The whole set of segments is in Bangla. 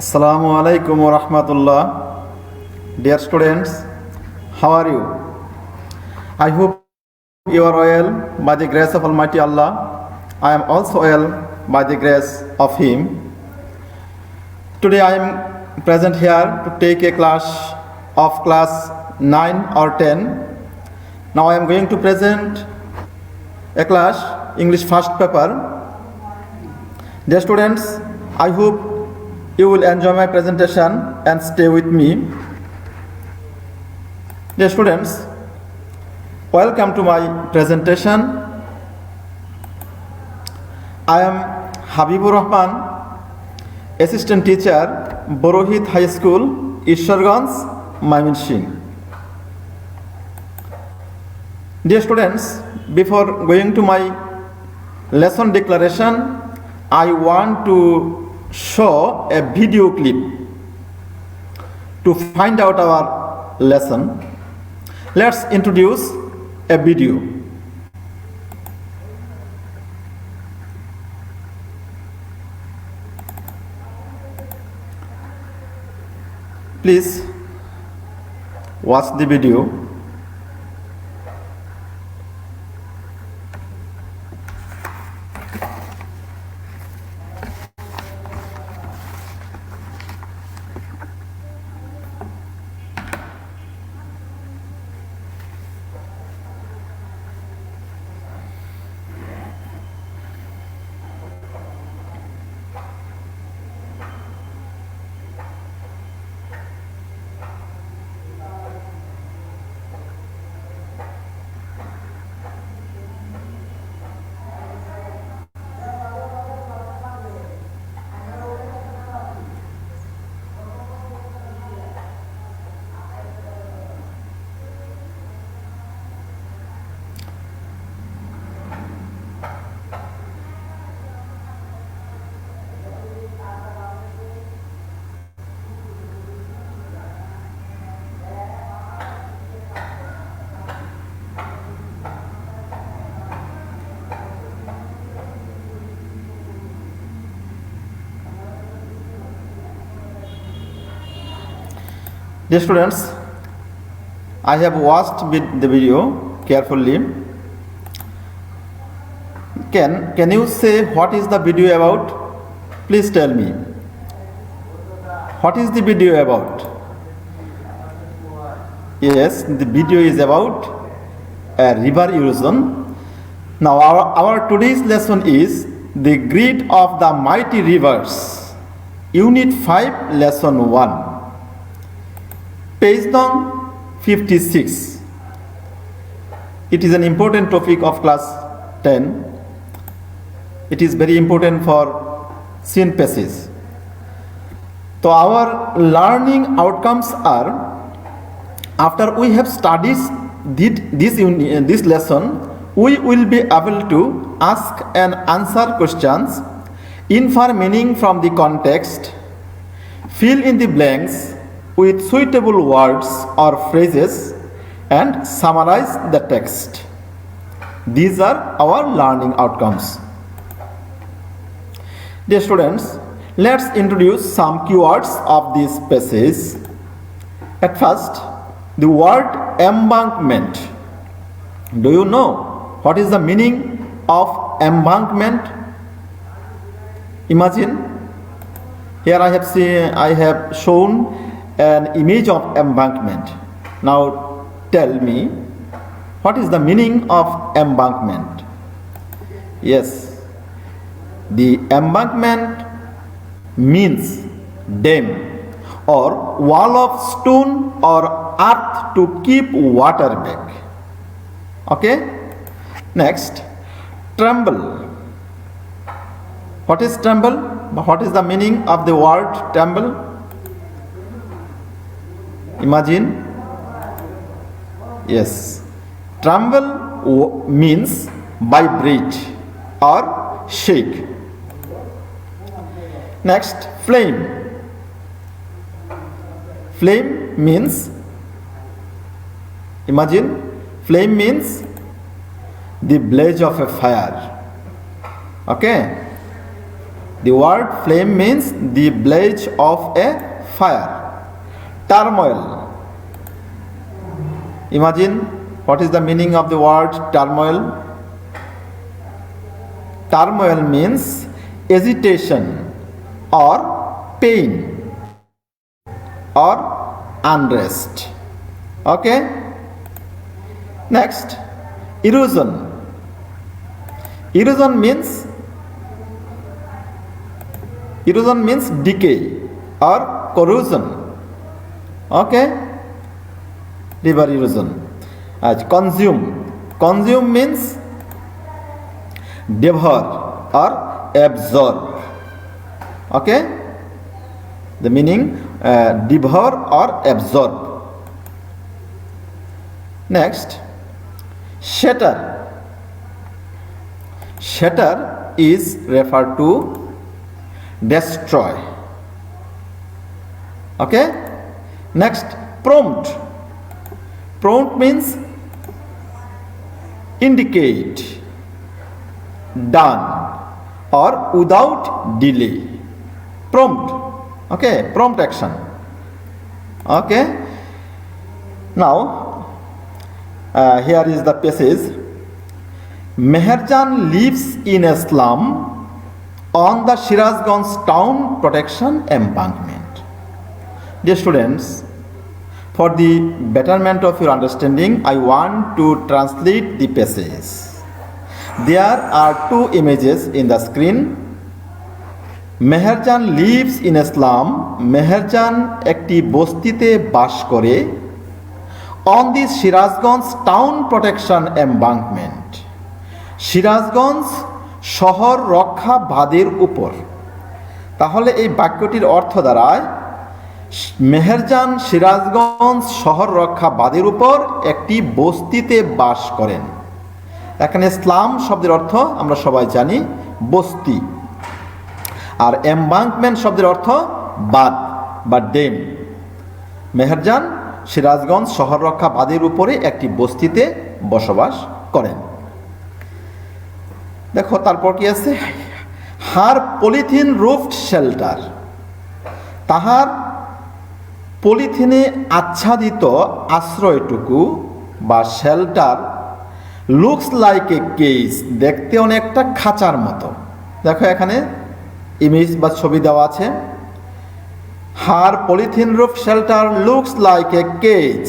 Assalamu alaikum wa rahmatullah. Dear students, how are you? I hope you are well by the grace of Almighty Allah. I am also well by the grace of Him. Today I am present here to take a class of class 9 or 10. Now I am going to present a class English first paper. Dear students, I hope you will enjoy my presentation and stay with me. Dear students, welcome to my presentation. I am Habibur Rahman, Assistant Teacher, Borohit High School, Ishwarganj, Mymensingh. Dear students, before going to my lesson declaration, I want to show a video clip to find out our lesson. Let's introduce a video. Please watch the video. Dear students, I have watched the video carefully. Can you say what is the video about? Please tell me. What is the video about? Yes, the video is about a river erosion. Now our today's lesson is the grid of the mighty rivers. Unit 5, lesson 1. Page number 56. It is an important topic of class 10. It is very important for scene passage. So our learning outcomes are, after we have studied this lesson, we will be able to ask and answer questions, infer meaning from the context, fill in the blanks with suitable words or phrases, and summarize the text. These are our learning outcomes. Dear students, let's introduce some keywords of this passage. At first, the word embankment. Do you know what is the meaning of embankment? Imagine, here I have shown an image of embankment. Now tell me, what is the meaning of embankment? Yes, the embankment means dam or wall of stone or earth to keep water back. Okay? Next, tremble. What is tremble? What is the meaning of the word tremble? Imagine. Yes, tremble means vibrate or shake. Next, flame. Flame means, imagine, flame means the blaze of a fire. Okay. The word flame means the blaze of a fire. Turmoil. Imagine what is the meaning of the word turmoil. Turmoil means agitation or pain or unrest. Okay? Next, erosion. Erosion means decay or corrosion. Okay? River erosion. Consume means devour or absorb. Okay? The meaning devour or absorb. Next, shatter. Shatter is referred to destroy. Okay? Next, prompt. Prompt means indicate, done or without delay. Prompt. Okay, prompt action. Okay. Now, here is the passage. Meherjan lives in a slum on the Shirazganj town protection embankment. Dear students, for the betterment of your understanding, I want to translate the passage. There are two images in the screen. Meherjan lives in a slum. Meherjan একটি বস্তিতে বাস করে on the Shirazganj town protection embankment. Sirajganj শহর রক্ষা বাঁধের উপর। তাহলে এই বাক্যটির অর্থ দাঁড়ায় মেহেরজান সিরাজগঞ্জ শহর রক্ষা বাঁধের উপর একটি বস্তিতে বাস করেন। এখানে স্লাম শব্দের অর্থ আমরা সবাই জানি বস্তি, আর এমবাঙ্কমেন্ট শব্দের অর্থ বাঁধ বা ড্যাম। মেহেরজান সিরাজগঞ্জ শহর রক্ষা বাঁধের উপরে একটি বস্তিতে বসবাস করেন। দেখো তারপর কি আছে, হার পলিথিন রুফড শেল্টার, তাহার পলিথিনে আচ্ছাদিত আশ্রয়টুকু বা শেল্টার লুকস লাইক এ কেস, দেখতে অনেকটা খাঁচার মতো। দেখো এখানে ইমেজ বা ছবি দেওয়া আছে। Her polythene roof shelter looks like a cage,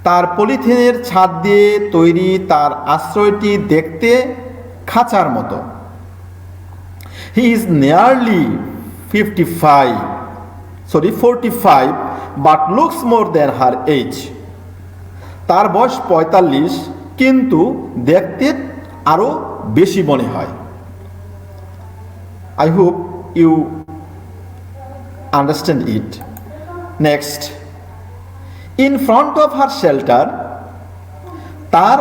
তার পলিথিনের ছাদ দিয়ে তৈরি তার আশ্রয়টি দেখতে খাঁচার মতো। He is nearly 45 but looks more than her age, তার বয়স 45 কিন্তু দেখতে আরো বেশি মনে হয়। I hope you understand it. Next, in front of her shelter, তার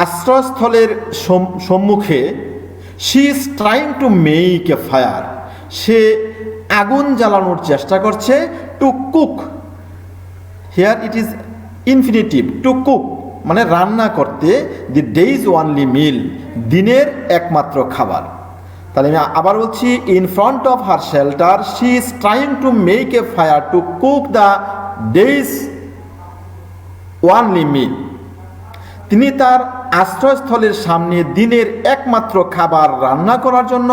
আশ্রয়স্থলের সম্মুখে she is trying to make a fire, সে আগুন জ্বালানোর চেষ্টা করছে। to cook, here it is infinitive, to cook মানে রান্না করতে, the day's only meal, দিনের একমাত্র খাবার। তাহলে আমি আবার বলছি, in front of her shelter she is trying to make a fire to cook the day's only meal, তিনি তার আশ্রয়স্থলের সামনে দিনের একমাত্র খাবার রান্না করার জন্য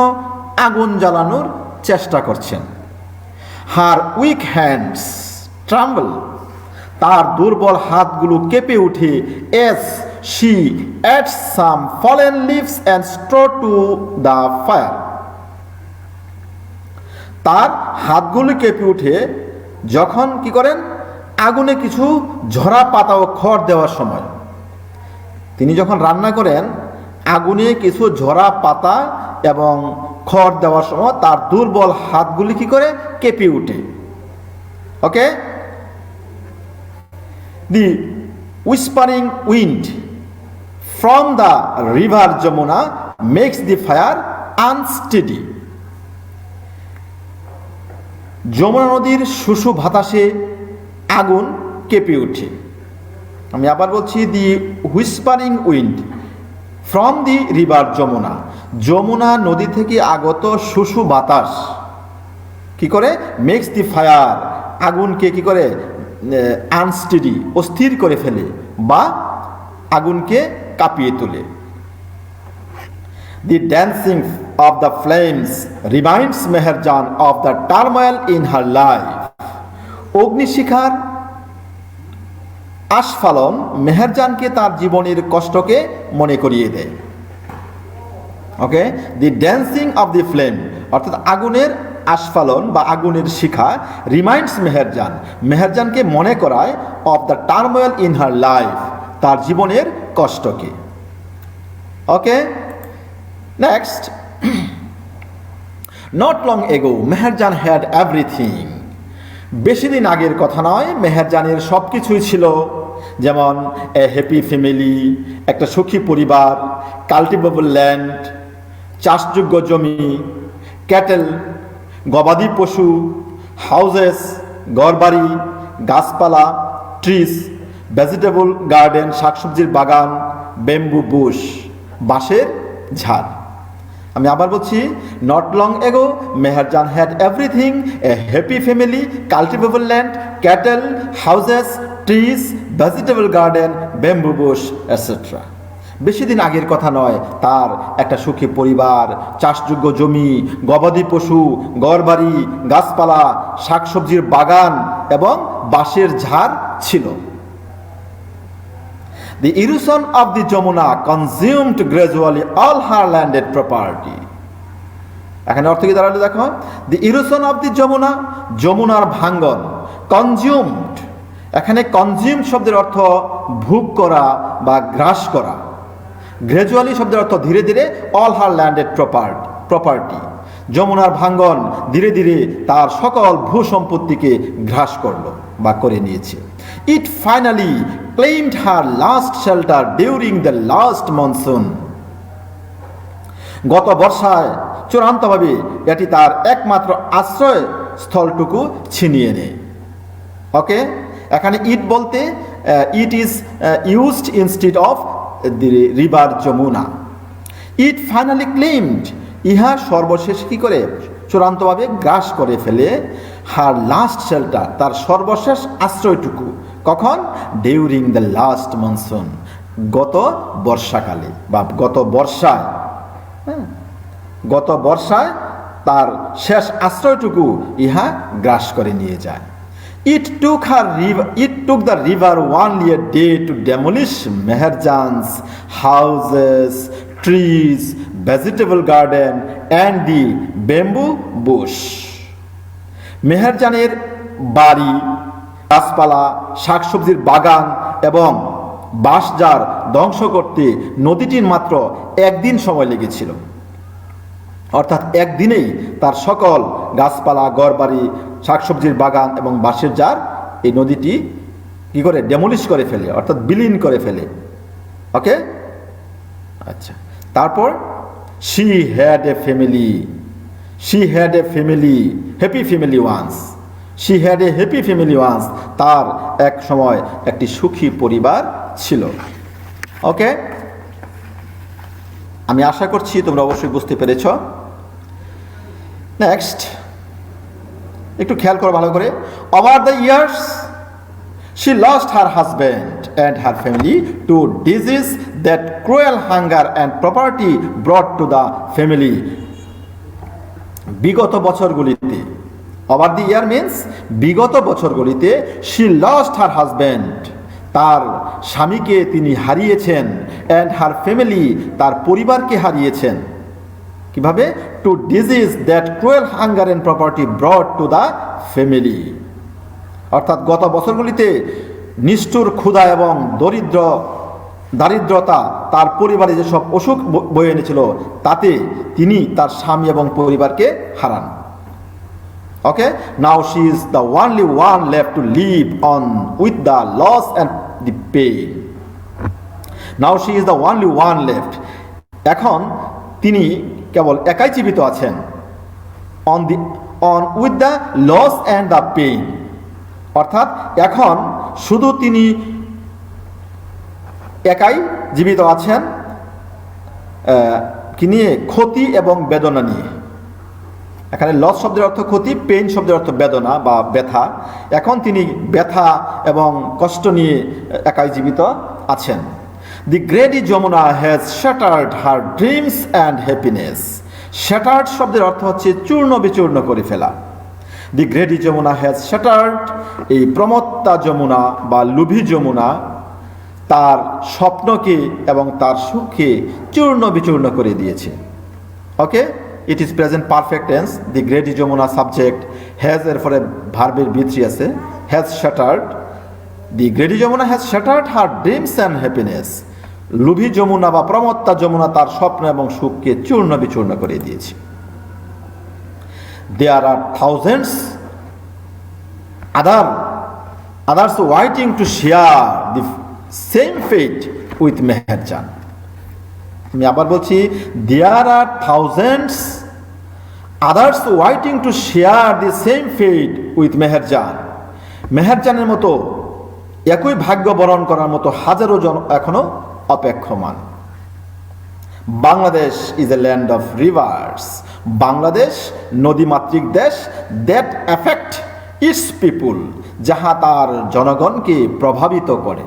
আগুন জ্বালানোর চেষ্টা করছেন। হার উইক হ্যান্ডস ট্রাম্বল, তার দুর্বল হাতগুলো কেঁপে ওঠে। S she adds some fallen leaves and straw to the fire, তার হাতগুলো কেঁপে উঠে যখন কি করেন, আগুনে কিছু ঝরা পাতা ও খড় দেওয়ার সময়। তিনি যখন রান্না করেন আগুনে কিছু ঝরা পাতা এবং খড় দেওয়ার সময় তার দুর্বল হাতগুলি কি করে, কেঁপে উঠে। ওকে, দি whispering wind from the river Jamuna makes the fire unsteady, Jamuna নদীর শুশু বাতাসে আগুন কেঁপে ওঠে। আমি আবার বলছি, the whispering wind from the river Jamuna, Yamuna নদী থেকে আগত শুশু বাতাস কি করে মেক্স দি ফায়ার, আগুনকে কি করে আনস্টেডি, অস্থির করে ফেলে বা আগুনকে কাঁপিয়ে তোলে। The dancing of the flames reminds Meherjan of the turmoil in her life. অগ্নিশিখার আস্ফালন মেহেরজানকে তার জীবনের কষ্টকে মনে করিয়ে দেয়। ওকে, দি ড্যান্সিং অফ দি ফ্লেম অর্থাৎ আগুনের আস্ফালন বা আগুনের শিখা রিমাইন্ডস মেহেরজান, মেহেরজানকে মনে করায় of the turmoil in her life, তার জীবনের কষ্টকে। ওকে, next, not long ago Meherjaan had everything. বেশি দিন আগের কথা নয়, মেহেরজানের সব কিছুই ছিল, যেমন এ হ্যাপি ফ্যামিলি, একটা সুখী পরিবার, কাল্টিভেবল ল্যান্ড, চাষযোগ্য জমি, ক্যাটেল, গবাদি পশু, হাউজেস, ঘরবাড়ি, গাছপালা, ট্রিস, ভেজিটেবল গার্ডেন, শাকসবজির বাগান, ব্যাম্বু বুশ, বাঁশের ঝাড়। আমি আবার বলছি, not long ago Meherjaan had everything, A happy family, cultivable land, cattle, houses, trees, vegetable garden, bamboo Bush etcetera. বেশি দিন আগের কথা নয়, তার একটা সুখী পরিবার, চাষযোগ্য জমি, গবাদি পশু, ঘরবাড়ি, গাছপালা, শাকসবজির বাগান এবং বাঁশের ঝাড় ছিল। The erosion of the Jamuna consumed gradually all her landed property. এখানে অর্থ কি দাঁড়ালো দেখো, the erosion of the Jamuna, যমুনার ভাঙ্গন, consumed, এখানে consumed শব্দের অর্থ ভোগ করা বা গ্রাস করা, গ্রাজুয়ালি শব্দের অর্থ ধীরে ধীরে, all her landed property, যমুনার ভাঙ্গন ধীরে ধীরে তার সকল ভূ সম্পত্তিকে গ্রাস করলো বা করে নিয়েছে। It finally claimed her last shelter during the last monsoon. গত বর্ষায় চূড়ান্তভাবে এটি তার একমাত্র আশ্রয় স্থলটুকু ছিনিয়ে নেয়। ওকে, এখানে ইট বলতে it is used instead of the river Jamuna. It finally claimed, ইহা সর্বশেষ কি করে চূড়ান্তভাবে গ্রাস করে ফেলে, হার লাস্ট শেল্টার, তার সর্বশেষ আশ্রয়টুকু, কখন? ডিউরিং দ্য লাস্ট মনসুন, গত বর্ষাকালে বা গত বর্ষায়, গত বর্ষায় তার শেষ আশ্রয়টুকু ইহা গ্রাস করে নিয়ে যায়। It took the river only a day to demolish Meherjan's houses, trees, vegetable garden and the bamboo bush. মেহেরজানের বাড়ি, গাছপালা, শাকসবজির বাগান এবং বাঁশঝাড় ধ্বংস করতে নদীটির মাত্র একদিন সময় লেগেছিল। অর্থাৎ একদিনেই তার সকল গাছপালা, ঘরবাড়ি, শাকসবজির বাগান এবং বাঁশের ঝাড় এই নদীটি কি করে ডেমোলিশ করে ফেলে, অর্থাৎ বিলীন করে ফেলে। ওকে, আচ্ছা, তারপর she had a family, happy family once, she had a happy family once, তার এক সময় একটি সুখী পরিবার ছিল। ওকে, আমি আশা করছি তোমরা অবশ্যই বুঝতে পেরেছ। নেক্সট, একটু খেয়াল করো ভালো করে। Over the years she lost her husband and her family to disease that cruel hunger and poverty brought to the family. বিগত বছরগুলিতে, ওভার দ্য ইয়ার মিন্স বিগত বছরগুলিতে, she lost her husband, তার স্বামীকে তিনি হারিয়েছেন, and her family, তার পরিবারকে হারিয়েছেন। কিভাবে? Two disease that cruel hunger and property ব্রট to the family, অর্থাৎ গত বছরগুলিতে নিষ্ঠুর ক্ষুধা এবং দারিদ্রতা তার পরিবারে যেসব অসুখ বয়ে এনেছিল, তাতে তিনি তার স্বামী এবং পরিবারকে হারান। Okay, now she is the only one left to live on with the loss and the pain. Now she is the only one left, এখন তিনি কেবল একাই জীবিত আছেন, on with the loss and the pain, অর্থাৎ এখন শুধু তিনি একাই জীবিত আছেন কি নিয়ে? ক্ষতি এবং বেদনা নিয়ে। এখানে লস শব্দের অর্থ ক্ষতি, পেইন শব্দের অর্থ বেদনা বা ব্যথা। এখন তিনি ব্যথা এবং কষ্ট নিয়ে একাই জীবিত আছেন। The great Jamuna has shattered her dreams and happiness. Shattered শব্দের অর্থ হচ্ছে চূর্ণ বিচূর্ণ করে ফেলা। The great Jamuna has shattered, এই প্রমত্তা যমুনা বা লুভি যমুনা তার স্বপ্নকে এবং তার সুখকে চূর্ণ বিচূর্ণ করে দিয়েছে। Okay, it is present perfect tense. The great Jamuna subject, has এর পরে ভার্বের বি3 আছে, has shattered. The great Jamuna has shattered her dreams and happiness. লুভি যমুনা বা প্রমত্তা যমুনা তার স্বপ্ন এবং সুখকে চূর্ণ বিচূর্ণ করে দিয়েছে। There are thousands others waiting to share the same fate with Meherjan. আমি আবার বলছি, there are thousands others waiting to share the same fate with Meherjan. মেহেরজানের মতো একই ভাগ্য বরণ করার মতো হাজারো জন এখনো অপেক্ষমান। Bangladesh is a land of rivers. Bangladesh নদীমাতৃক দেশ। দ্যাট এফেক্ট ইটস পিপুল, যাহা তার জনগণকে প্রভাবিত করে।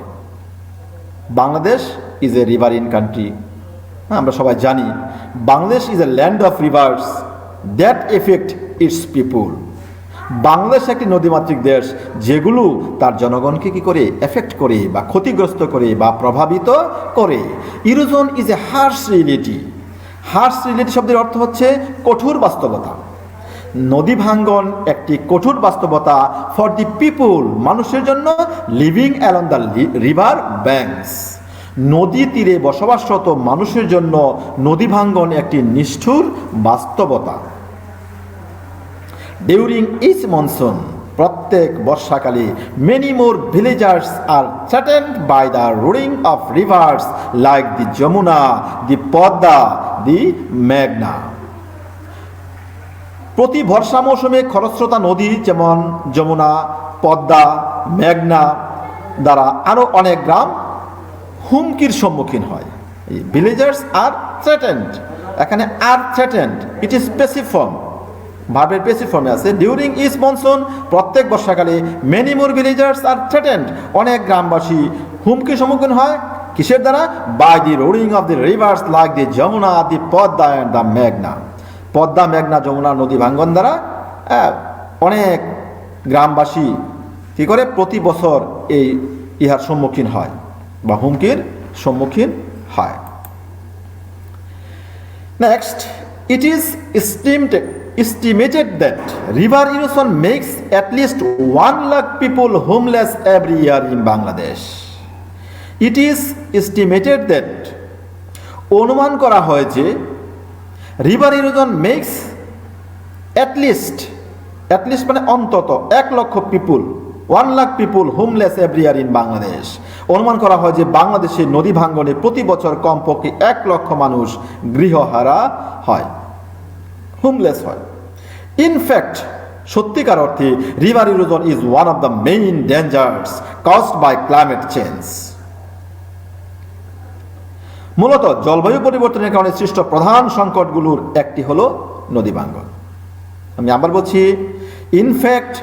Bangladesh is a riverine country. আমরা সবাই জানি Bangladesh is a land of rivers that effect its people. Bangladesh একটি নদীমাতৃক দেশ যেগুলো তার জনগণকে কি করে? এফেক্ট করে বা ক্ষতিগ্রস্ত করে বা প্রভাবিত করে। Erosion is a harsh reality. Harsh reality শব্দের অর্থ হচ্ছে কঠোর বাস্তবতা। নদী ভাঙ্গন একটি কঠোর বাস্তবতা ফর দি পিপুল, মানুষের জন্য, living along the river banks. নদী তীরে বসবাসরত মানুষের জন্য নদী ভাঙ্গন একটি নিষ্ঠুর বাস্তবতা। ডিউরিং ইচ মনসুন, প্রত্যেক বর্ষাকালে, many more villagers are threatened by the roaring of rivers like the Jamuna, the Padma, the মেঘনা। প্রতি বর্ষা মৌসুমে খরস্রোতা নদী যেমন যমুনা, পদ্মা, মেঘনা দ্বারা আরও অনেক গ্রাম হুমকির সম্মুখীন হয়। ভিলেজার্স আর থ্রেটেন্ড, এখানে are threatened, it is passive form, ভার্বের প্যাসিভ ফর্মে আছে। ডিউরিং ইচ মনসুন, প্রত্যেক বর্ষাকালে, many more villagers are threatened, অনেক গ্রামবাসী হুমকির সম্মুখীন হয়। কিসের দ্বারা? By the roaring of the rivers like the Jamuna, the Padma and the মেঘনা। পদ্মা, মেঘনা, যমুনা নদী ভাঙ্গন দ্বারা অনেক গ্রামবাসী কী করে? প্রতি বছর ইহার সম্মুখীন হয় বা হুমকির সম্মুখীন হয়। Next, it is estimated that river erosion makes at least 1 lakh people homeless every year in Bangladesh. It is estimated that, অনুমান করা হয় যে, river erosion makes at least মানে অন্তত 1 lakh people, 1 lakh people homeless every year in Bangladesh. অনুমান করা হয় যে বাংলাদেশের নদী ভাঙ্গনে প্রতি বছর কমপক্ষে 1 লক্ষ মানুষ গৃহহারা হয়, হোমলেস হয়। ইনফ্যাক্ট, সত্যিকার অর্থে river erosion is one of the main dangers caused by climate change. মূলত জলবায়ু পরিবর্তনের কারণে সৃষ্ট প্রধান সংকটগুলোর একটি হলো নদী ভাঙ্গন। আমি আবার বলছি, ইনফ্যাক্ট,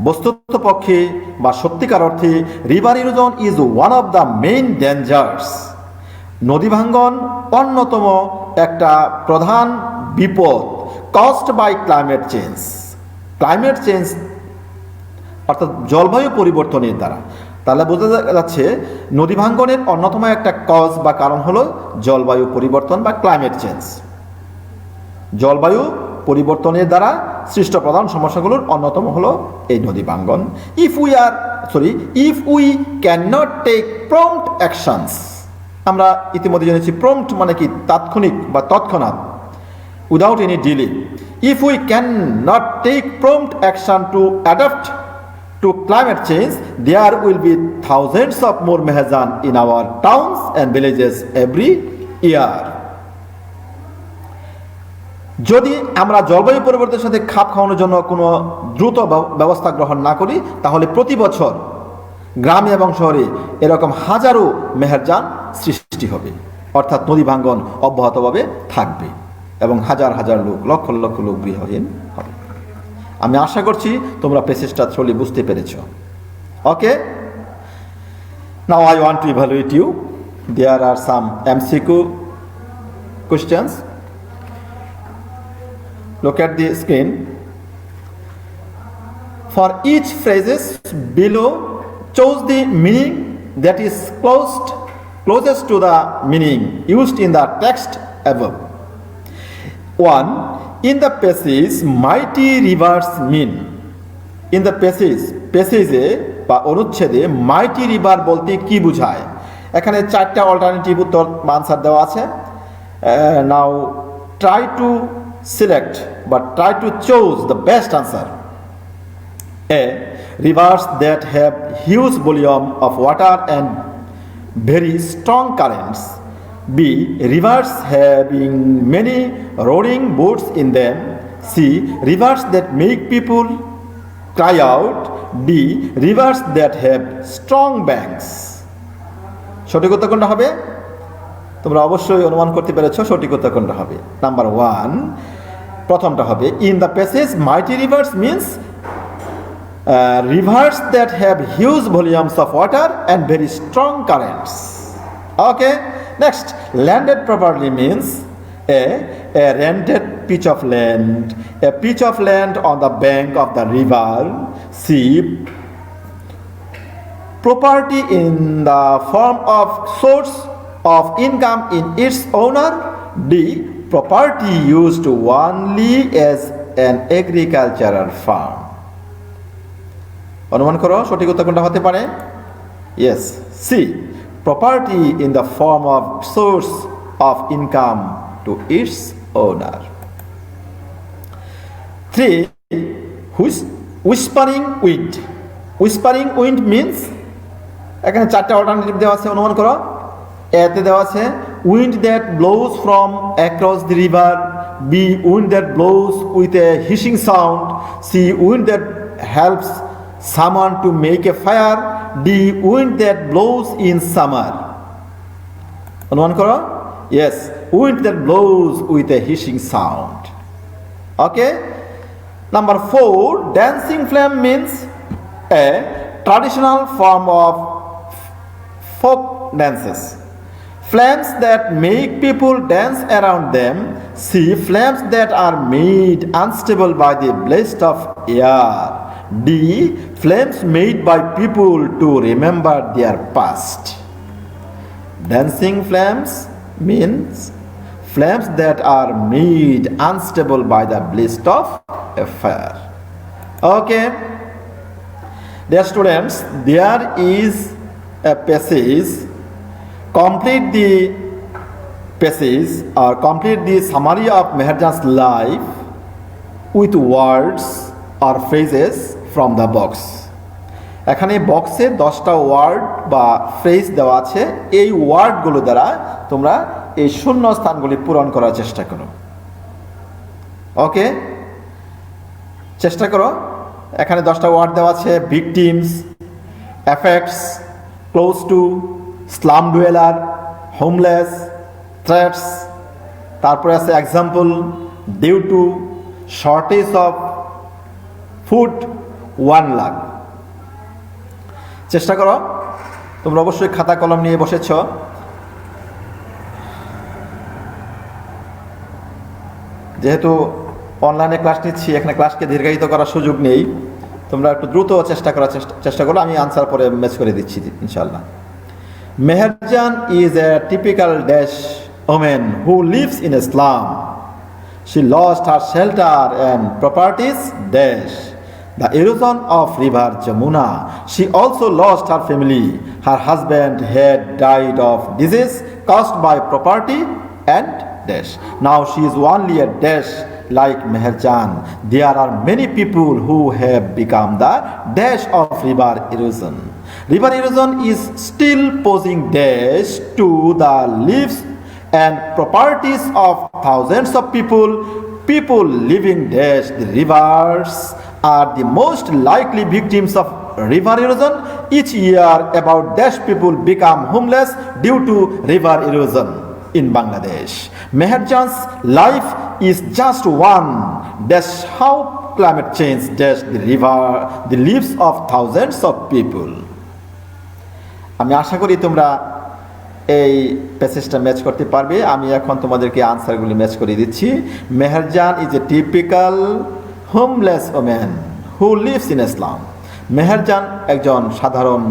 বস্তুতপক্ষে বা সত্যিকার অর্থে river erosion is one of the main dangers. নদী ভাঙ্গন অন্যতম একটা প্রধান বিপদ caused by climate change. Climate change অর্থাৎ জলবায়ু পরিবর্তনের দ্বারা। তাহলে বোঝা যাচ্ছে নদী ভাঙ্গনের অন্যতম একটা কজ বা কারণ হলো জলবায়ু পরিবর্তন বা ক্লাইমেট চেঞ্জ। জলবায়ু পরিবর্তনের দ্বারা সৃষ্ট প্রধান সমস্যাগুলোর অন্যতম হলো এই নদী ভাঙ্গন। If we can not take prompt actions, আমরা ইতিমধ্যে জেনেছি প্রম্পট মানে কি? তাৎক্ষণিক বা তৎক্ষণাৎ, without any delay. If we can not take prompt action to adapt to climate change, there will be thousands of more Meherjan in our towns and villages every year. যদি আমরা জলবায়ু পরিবর্তনের সাথে খাপ খাওয়ানোর জন্য কোনো দ্রুত ব্যবস্থা গ্রহণ না করি, তাহলে প্রতি বছর গ্রামে এবং শহরে এরকম হাজারো মেহেরজান সৃষ্টি হবে। অর্থাৎ নদী ভাঙ্গন অব্যাহতভাবে থাকবে এবং হাজার হাজার লোক, লক্ষ লক্ষ লোক গৃহহীন হবে। আমি আশা করছি তোমরা প্যাসেজটা থ্রোলি বুঝতে পেরেছ। Okay, now I want to evaluate you. There are some MCQ questions. Look at the screen. For each phrases below, choose the meaning that is closest to the meaning used in the text above. 1. In the passage, mighty rivers mean. In the passage বা অনুচ্ছেদে মাইটি রিভার বলতে কি বোঝায়? এখানে 4টা অল্টারনেটিভ উত্তর আনসার দেওয়া আছে। নাও ট্রাই টু সিলেক্ট বা try to choose the best answer. A. Rivers that have huge volume of water and very strong currents. B. Rivers having many roaring boats in them. C. Rivers that make people cry out. D. Rivers that have strong banks. সঠিক উত্তর কোনটা হবে? তোমরা অবশ্যই অনুমান করতে পেরেছো সঠিক উত্তর কোনটা হবে। নাম্বার 1 প্রথমটা হবে, in the passage মাইটি reverse means rivers that have huge volumes of water and very strong currents. Okay, next, landed properly means a rented pitch of land, a pitch of land on the bank of the river. C. Property in the form of source of income in its owner. D. Property used only as an agricultural farm. অনুমান করো সঠিক উত্তর কোনটা হতে পারে? Yes, C, property in the form of source of income to its owner. 3. Whispering wind. Whispering wind means, এখানে 4টা অল্টারনেটিভ দেওয়া আছে, অনুমান করো। এতে দেওয়া আছে wind that blows from across the river. B. Wind that blows with a hissing sound. C. Wind that helps someone to make a fire. D. Wind that blows in summer. অনুমান করো। Yes, wind that blows with a hissing sound. Okay. Number 4, dancing flame means a traditional form of folk dances. Flames that make people dance around them. C. Flames that are made unstable by the blast of air. D. Flames made by people to remember their past. Dancing flames means flames that are made unstable by the blast of a fire. Okay. Dear students, there is a passage. Complete the passage or complete the summary of Meherjan's life with words or phrases from the box. এখানে বক্সে 10টা ওয়ার্ড বা ফ্রেজ দেওয়া আছে। এই ওয়ার্ডগুলো দ্বারা তোমরা এই শূন্য স্থানগুলি পূরণ করার চেষ্টা করো। ওকে, চেষ্টা করো। এখানে 10টা ওয়ার্ড দেওয়া আছে, victims, effects, close to, slum dweller, homeless, threats, তারপরে আছে example, due to, shortage of food, 1 lakh. চেষ্টা করো। তোমরা অবশ্যই খাতা কলম নিয়ে বসেছ। যেহেতু অনলাইনে ক্লাস নিচ্ছি, এখানে ক্লাসকে দীর্ঘায়িত করার সুযোগ নেই। তোমরা একটু দ্রুত চেষ্টা করো। আমি আনসার পরে ম্যাচ করে দিচ্ছি ইনশাল্লাহ। Meherjan is a typical Dash woman who lives in a slum. She lost her shelter and properties Dash. The erosion of river Jamuna. She also lost her family. Her husband had died of disease caused by property and Dash. Now she is only a Dash like Meherjan. There are many people who have become the Dash of river erosion. River erosion is still posing Dash to the lives and properties of thousands of people. People living Dash the rivers are the most likely victims of river erosion. Each year about Dash people become homeless due to river erosion. in Bangladesh. Meherjan's life is just one dash how climate change dash the river, the lives of thousands of people. আমি আশা করি তোমরা এই প্যাসেজটা ম্যাচ করতে পারবে। আমি এখন তোমাদেরকে আনসারগুলি ম্যাচ করে দিচ্ছি। Meherjan is a typical homeless woman who lives in slum. Meherjan একজন সাধারণ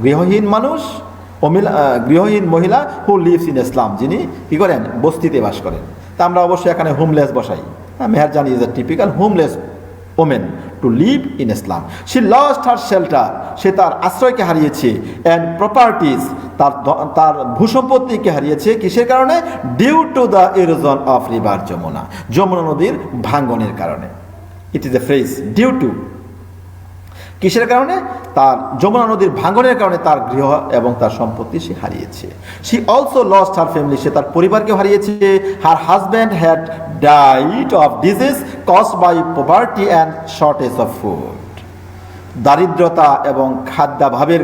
গৃহহীন মানুষ, গৃহহীন মহিলা হু লিভস ইন ইসলাম, যিনি কী করেন, বস্তিতে বাস করেন। তা আমরা অবশ্যই এখানে হোমলেস বসাই। Meherjan is a typical homeless women to live in slum. She lost her shelter, সে তার আশ্রয়কে হারিয়েছে, অ্যান্ড প্রপার্টিজ, তার ভূসম্পত্তিকে হারিয়েছে। কিসের কারণে? Due to the erosion of river Jamuna, Jamuna নদীর ভাঙ্গনের কারণে। It is a phrase, due to, কিসের কারণে? তার যমুনা নদীর ভাঙ্গনের কারণে তার গৃহ এবং তার সম্পত্তি সে হারিয়েছে। She also lost her family, সে তার পরিবারকেও হারিয়েছে। Her husband had died of disease caused by poverty and shortage of food, দারিদ্রতা এবং খাদ্যাভাবের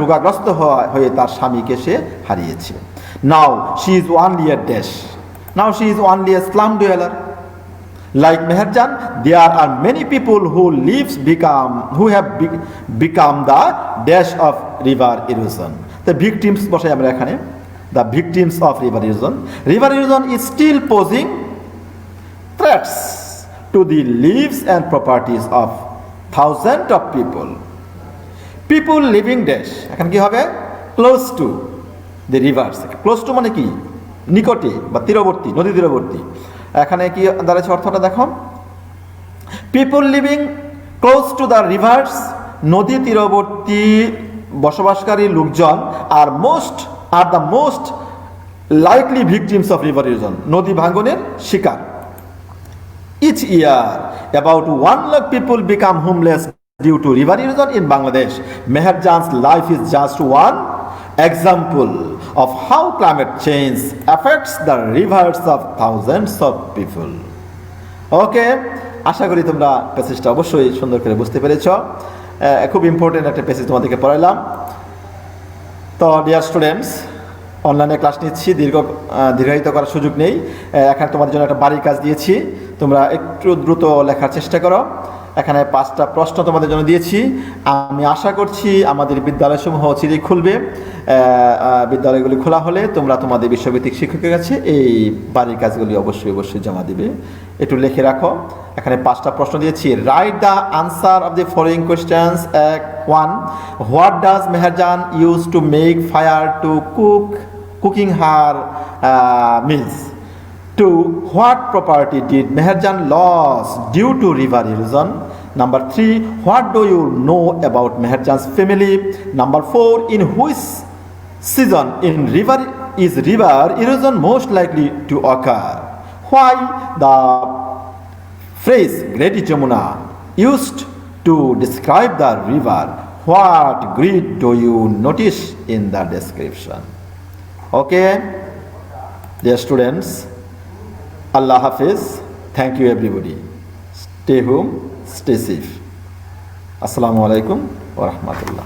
রোগাগ্রস্ত হয়ে তার স্বামীকে সে হারিয়েছে। Now she is only a dash, now she is only a slum dweller. Like Meherjan, there are many people who have become the dash of river erosion. The victims বসাই আমরা এখানে, the victims of river erosion. River erosion is still posing threats to the lives and properties of thousands of people. People living dash, এখন কি হবে? Close to the rivers. Close to মানে কি? নিকটে বা তীরবর্তী, নদী তীরবর্তী। এখানে কি দাঁড়াচ্ছে অর্থটা দেখো, people living close to the rivers, নদী তীরবর্তী বসবাসকারী লোকজন আর the most likely victims of river erosion, নদী ভাঙ্গনের শিকার। Each year about 1 lakh people become homeless due to river erosion in Bangladesh. Meherjan's life is just one example of how climate change affects the rivers of thousands of people. ওকে, আশা করি তোমরা প্যাসেজটা অবশ্যই সুন্দর করে বুঝতে পেরেছ। খুব ইম্পর্টেন্ট একটা প্যাসেজ তোমাদেরকে পড়াইলাম। তো ডিয়ার স্টুডেন্টস, অনলাইনে ক্লাস নিচ্ছি, দীর্ঘায়িত করার সুযোগ নেই। এখানে তোমাদের জন্য একটা বাড়ির কাজ দিয়েছি, তোমরা একটু দ্রুত লেখার চেষ্টা করো। এখানে 5টা প্রশ্ন তোমাদের জন্য দিয়েছি। আমি আশা করছি আমাদের বিদ্যালয়সমূহ চিঠি খুলবে। বিদ্যালয়গুলি খোলা হলে তোমরা তোমাদের বিশ্বভিত্তিক শিক্ষকের কাছে এই বাড়ির কাজগুলি অবশ্যই জমা দিবে। একটু লিখে রাখো। এখানে 5টা প্রশ্ন দিয়েছি। Write the answer of the following questions. 1. What does Meherjaan use to make fire two cooking her mills? 2. What property did Meherjan lose due to river erosion? Number 3. What do you know about Meherjan's family? Number 4. In which season is river erosion most likely to occur? Why the phrase Great Jamuna used to describe the river? What grid do you notice in the description? Okay, dear students, Allah Hafiz. Thank you everybody. Stay home, stay safe. Assalamu alaikum wa rahmatullah.